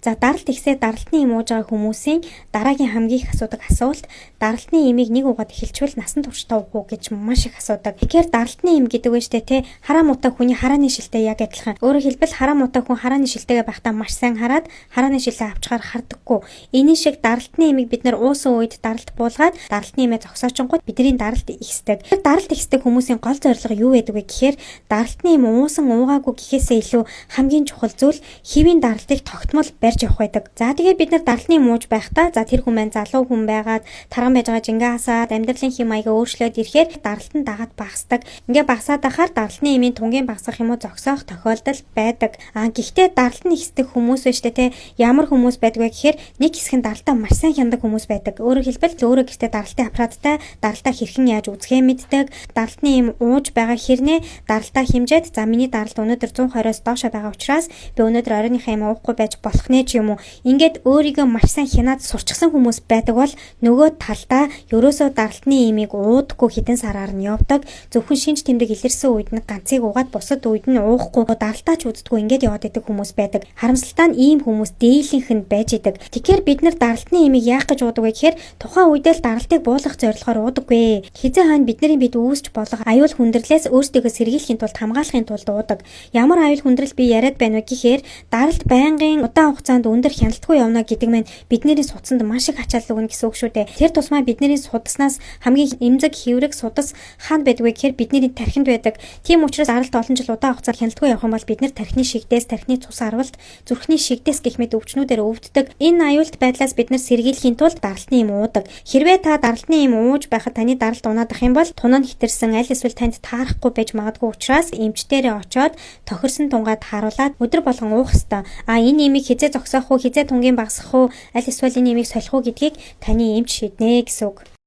За даралт ихсээ даралтны им ууж байгаа хүмүүсийн дараагийн хамгийн их асуудаг асуулт даралтны имийг нэг угаад эхэлчихвэл насан туршдаа уух уу гэж маш их асуудаг. Тэгэхээр даралтны им гэдэг нь штэ те хараа муутай хүний харааны шилтэй яг адилхан. Өөрөөр хэлбэл хараа муутай хүн харааны шилтэйгээ байхдаа маш сайн хараад харааны шилээ авчгаар хардаггүй. Энэ шиг даралтны имийг бид нар уусан үед даралт буулгаад даралтны имээ зогсоочингууд бидний даралт ихсдэг. Даралт ихсдэг хүмүүсийн гол зорилго юу байдаг вэ гэхээр даралтны им уусан уугаагүй гэхээсээ илүү хамгийн чухал зүйл хэвийн даралтыг тогтмол барьж явах байдаг. За тэгээд бид нар даралтны мууж байхдаа за тэр хүн маань залуу хүн байгаад тарган байж байгаа жингээ хасаад амьдралын хэм маягаа өөрчлөөд ирэхээр даралт нь дагаад багасдаг. Ингээ багасаад ахаар даралтны имийн тунгийн багасах юм уу зогсоох тохиолдол байдаг. Гэхдээ даралт нь ихсдэг хүмүүс биш те ямар хүмүүс байдаг вэ гэхээр нэг хэсэг нь даралтаа маш сайн хяндаг хүмүүс байдаг. Өөрөөр хэлбэл өөрөө гэртээ даралтын аппараттай даралтаа хэрхэн яаж үзэхээ мэддэг. Даралтны им ууж байгаа хэрнээ даралтаа хэмжээд за миний даралт өнөөдөр 120-оос доош байгаа учраас би өнөөдөр оройныхаа юм уухгүй байж болох нэ ч юм уу. Ингээд өөрийгөө маш сайн хянаад сурчсан хүмүүс байдаг бол нөгөө талдаа ерөөсөө даралтны имийг уудаггүй хэдэн сараар нь явдаг. Зөвхөн шинж тэмдэг илэрсэн үед нь ганцыг угаад бусад үед нь уухгүй даралтаа ч үздэггүй ингээд яваад идэг хүмүүс байдаг. Харамсалтай нь ийм хүмүүс дээлийнх нь байж идэг. Тэгэхээр бид нар даралтны имийг яах гэж уудаг вэ гэхээр тухайн үедээ л даралтыг буулгах зорилгоор уудаггүй. Хизээ хаана бидний бид үүсч болох аюул хүндрэлээс өөрсдийгөө сэргийлэхийн тулд хамгаалахын тулд уудаг. Ямар аюул хүндрэл би яриад байна вэ гэхээр даралт байнгын удаан хугацаанд өндөр хяналтгүй явна гэдэг нь бидний судасанд маш их ачаалал өгнө гэсэн үг шүү дээ. Тэр тусмаа бидний судаснаас хамгийн эмзэг хэврэг судас хаана байдаг вэ гэхээр бидний тархинд байдаг. Тийм учраас даралт олон жил удаан хугацаанд хяналтгүй явах юм бол бид нар тархины шигдээс, тархины цус арвалт, зүрхний шигдээс гэх мэт өвчнүүдээр өвддөг. Энэ аюулт байдлаас бид нар сэргийлэхийн тулд даралтны им уудаг. Хэрвээ та даралтны им ууж байхад таны даралт унаадах юм бол тунаа хитэрсэн аль эсвэл танд таарахгүй байж магадгүй учраас эмчтэрээ очоод тохирсон тунгаад харуулад өдөр болгон уух ёстой. Энэ имийг хизээ зогсоох уу, хизээ тунгийн багасгах уу, аль эсвэл энэ имийг солих уу гэдгийг таны эмч шийднэ гэсэн үг.